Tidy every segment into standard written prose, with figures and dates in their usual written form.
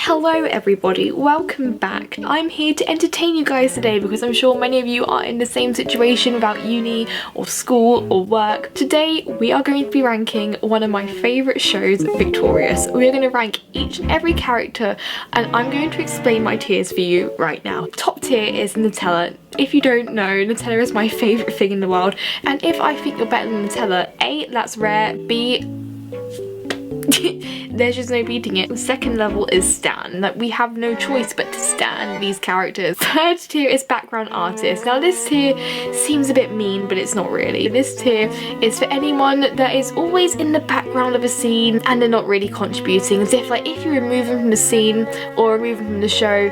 Hello everybody, welcome back. I'm here to entertain you guys today because I'm sure many of you are in the same situation without uni or school or work. Today we are going to be ranking one of my favourite shows, Victorious. We're going to rank each and every character and I'm going to explain my tiers for you right now. Top tier is Nutella. If you don't know, Nutella is my favourite thing in the world, and if I think you're better than Nutella, A, that's rare, B, there's just no beating it. The second level is Stan. Like, we have no choice but to stan these characters. Third tier is background artist. Now this tier seems a bit mean, but it's not really. This tier is for anyone that is always in the background of a scene and they're not really contributing. As if like if you remove them from the scene or remove them from the show,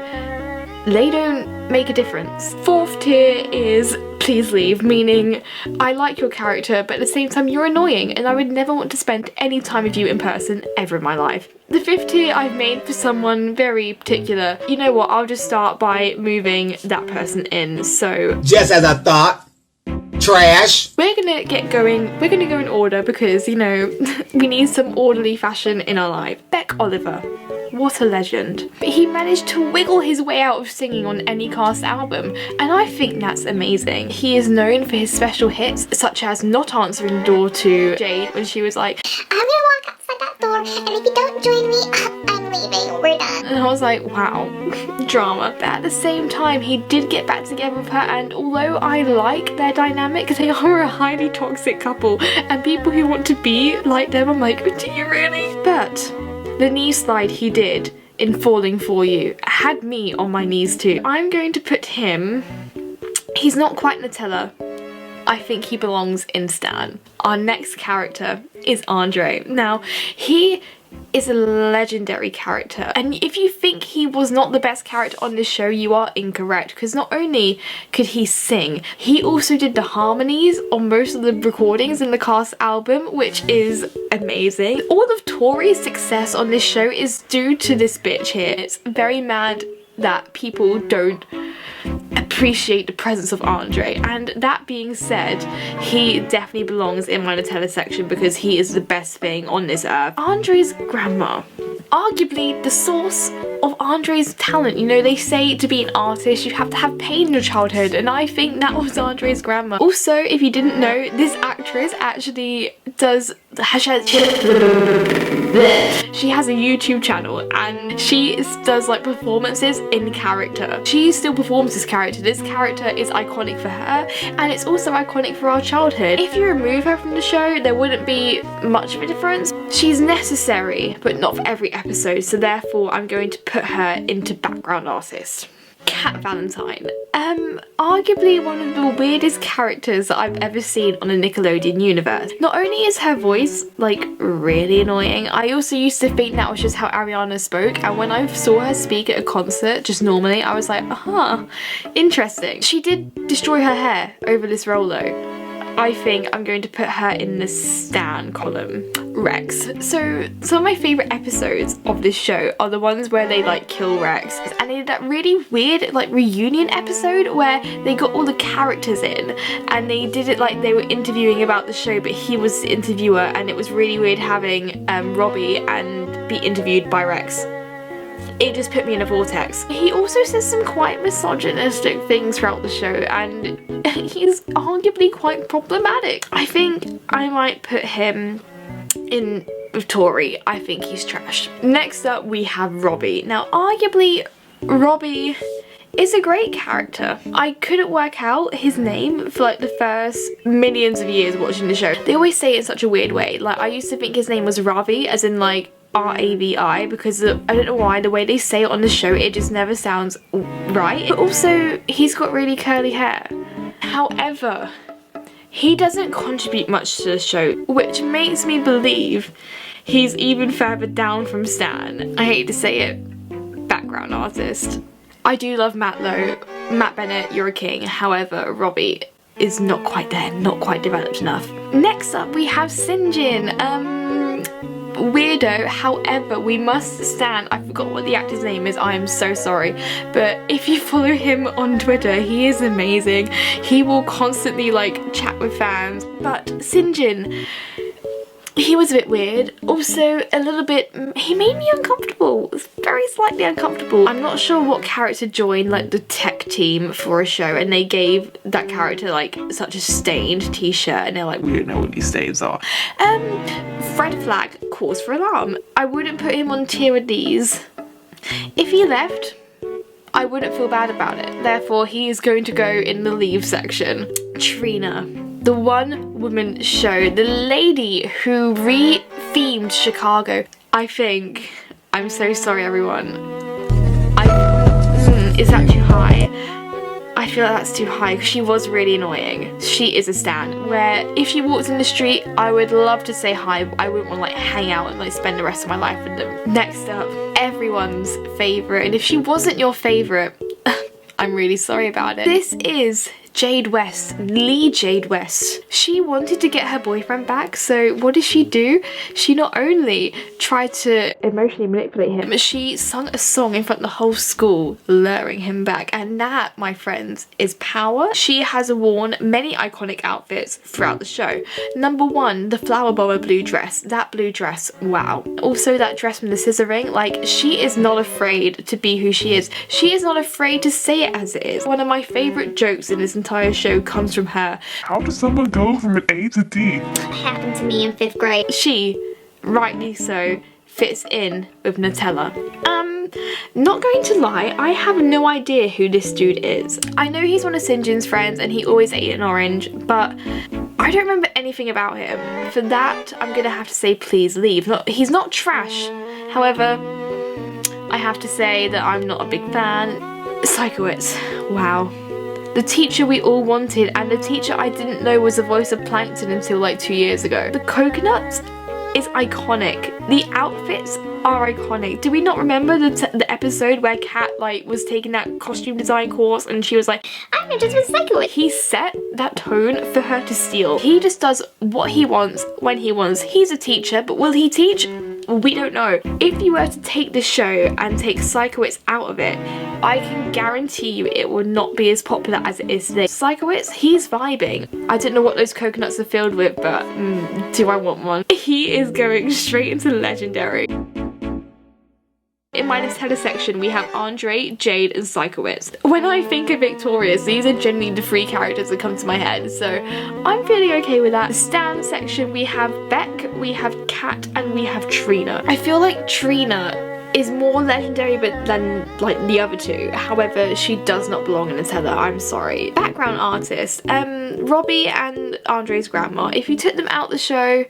they don't make a difference. Fourth tier is please leave, meaning I like your character but at the same time you're annoying and I would never want to spend any time with you in person ever in my life. The fifth tier I've made for someone very particular. You know what, I'll just start by moving that person in. So just as a thought, trash. We're gonna get going. We're gonna go in order because, you know, we need some orderly fashion in our life. Beck Oliver. What a legend. But he managed to wiggle his way out of singing on any cast album, and I think that's amazing. He is known for his special hits, such as not answering the door to Jade when she was like, I'm gonna walk outside that door, and if you don't join me, I'm leaving. We're done. and I was like, wow, drama. But at the same time, he did get back together with her, and although I like their dynamic, they are a highly toxic couple, and people who want to be like them, I'm like, do you really? But the knee slide he did in Falling For You had me on my knees too. I'm going to put him, he's not quite Nutella. I think he belongs in Stan. Our next character is Andre. Now, he is a legendary character, and if you think he was not the best character on this show, you are incorrect, because not only could he sing, he also did the harmonies on most of the recordings in the cast album, which is amazing. All of Tori's success on this show is due to this bitch here. It's very mad that people don't appreciate the presence of Andre, and that being said, he definitely belongs in my Nutella section because he is the best thing on this earth. Andre's grandma, arguably the source of Andre's talent. You know, they say to be an artist you have to have pain in your childhood, and I think that was Andre's grandma. Also, if you didn't know, this actress actually she has a YouTube channel and she does like performances in character. She still performs this character. This character is iconic for her, and it's also iconic for our childhood. If you remove her from the show, there wouldn't be much of a difference. She's necessary, but not for every episode, so therefore I'm going to put her into background artist. Cat Valentine. Arguably one of the weirdest characters that I've ever seen on a Nickelodeon universe. Not only is her voice like really annoying, I also used to think that was just how Ariana spoke, and when I saw her speak at a concert just normally, I was like, aha, interesting. She did destroy her hair over this role though. I think I'm going to put her in the Stan column. Rex. So some of my favourite episodes of this show are the ones where they like kill Rex, and they did that really weird like reunion episode where they got all the characters in and they did it like they were interviewing about the show, but he was the interviewer, and it was really weird having Robbie and be interviewed by Rex. It just put me in a vortex. He also says some quite misogynistic things throughout the show, and he's arguably quite problematic. I think I might put him in with Tori. I think he's trash. Next up we have Robbie. Now arguably Robbie is a great character. I couldn't work out his name for like the first millions of years watching the show. They always say it in such a weird way. Like I used to think his name was Ravi, as in like R-A-V-I, because I don't know why, the way they say it on the show, it just never sounds right. But also, he's got really curly hair. However, he doesn't contribute much to the show, which makes me believe he's even further down from Stan. I hate to say it, background artist. I do love Matt though. Matt Bennett, you're a king. However, Robbie is not quite there, not quite developed enough. Next up, we have Sinjin. Weirdo, however, we must stan. I forgot what the actor's name is, I am so sorry, but if you follow him on Twitter, he is amazing. He will constantly like chat with fans. But Sinjin, He was a bit weird. Also, a little bit, he made me uncomfortable. Very slightly uncomfortable. I'm not sure what character joined like the tech team for a show and they gave that character like such a stained t-shirt and they're like, we don't know what these stains are. Red flag, cause for alarm. I wouldn't put him on tier with these. If he left, I wouldn't feel bad about it. Therefore, he is going to go in the leave section. Trina. The one woman show, the lady who re-themed Chicago. I think, I'm so sorry everyone. Is that too high? I feel like that's too high because she was really annoying. She is a stan where if she walked in the street, I would love to say hi, but I wouldn't want to like hang out and like spend the rest of my life with them. Next up, everyone's favorite. And if she wasn't your favorite, I'm really sorry about it. This is Jade West, Lee Jade West. She wanted to get her boyfriend back, so what did she do? She not only tried to emotionally manipulate him, but she sung a song in front of the whole school, luring him back. And that, my friends, is power. She has worn many iconic outfits throughout the show. Number one, the flower bomber blue dress. That blue dress, wow. Also that dress from the scissor ring, like she is not afraid to be who she is. She is not afraid to say it as it is. One of my favorite jokes in this entire show comes from her. How does someone go from an A to D? Happened to me in 5th grade. She, rightly so, fits in with Nutella. Not going to lie, I have no idea who this dude is. I know he's one of Sinjin's friends and he always ate an orange, but I don't remember anything about him. For that, I'm gonna have to say please leave. He's not trash. However, I have to say that I'm not a big fan. Psychowitz, wow. The teacher we all wanted and the teacher I didn't know was the voice of Plankton until like 2 years ago. The coconut is iconic. The outfits are iconic. Do we not remember the episode where Kat like was taking that costume design course and she was like, I'm just with Psycho. he set that tone for her to steal. He just does what he wants when he wants. He's a teacher, but will he teach? We don't know. If you were to take this show and take Psychowitz out of it, I can guarantee you it will not be as popular as it is today. Psychowitz, he's vibing. I don't know what those coconuts are filled with, but do I want one? He is going straight into legendary. In my Nutella section, we have Andre, Jade, and Psychowitz. When I think of Victorious, these are genuinely the 3 characters that come to my head, so I'm feeling okay with that. The Stan section, we have Beck, we have Kat, and we have Trina. I feel like Trina is more legendary than like the other 2. However, she does not belong in Nutella, I'm sorry. Background artists, Robbie and Andre's grandma. If you took them out the show,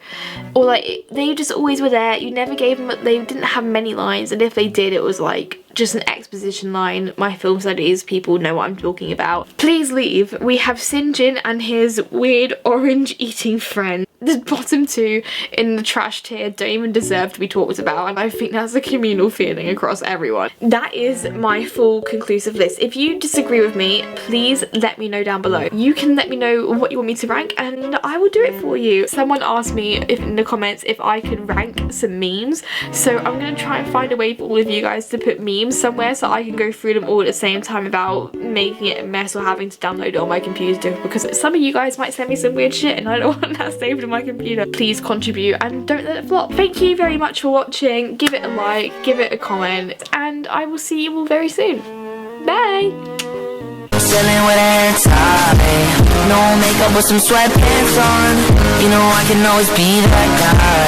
or like they just always were there, you never gave them, they didn't have many lines, and if they did, it was like just an exposition line. My film studies people know what I'm talking about. Please leave. We have Sinjin and his weird orange eating friend. The bottom 2 in the trash tier don't even deserve to be talked about, and I think that's a communal feeling across everyone. That is my full conclusive list. If you disagree with me, please let me know down below. You can let me know what you want me to rank and I will do it for you. Someone asked me in the comments if I could rank some memes, so I'm gonna try and find a way for all of you guys to put memes somewhere so I can go through them all at the same time without making it a mess or having to download it on my computer, because some of you guys might send me some weird shit and I don't want that saved in my computer. Please contribute and don't let it flop. Thank you very much for watching. Give it a like, give it a comment, and I will see you all very soon. Bye! Chilling with hands high, no makeup with some sweatpants on. You know I can always be that guy.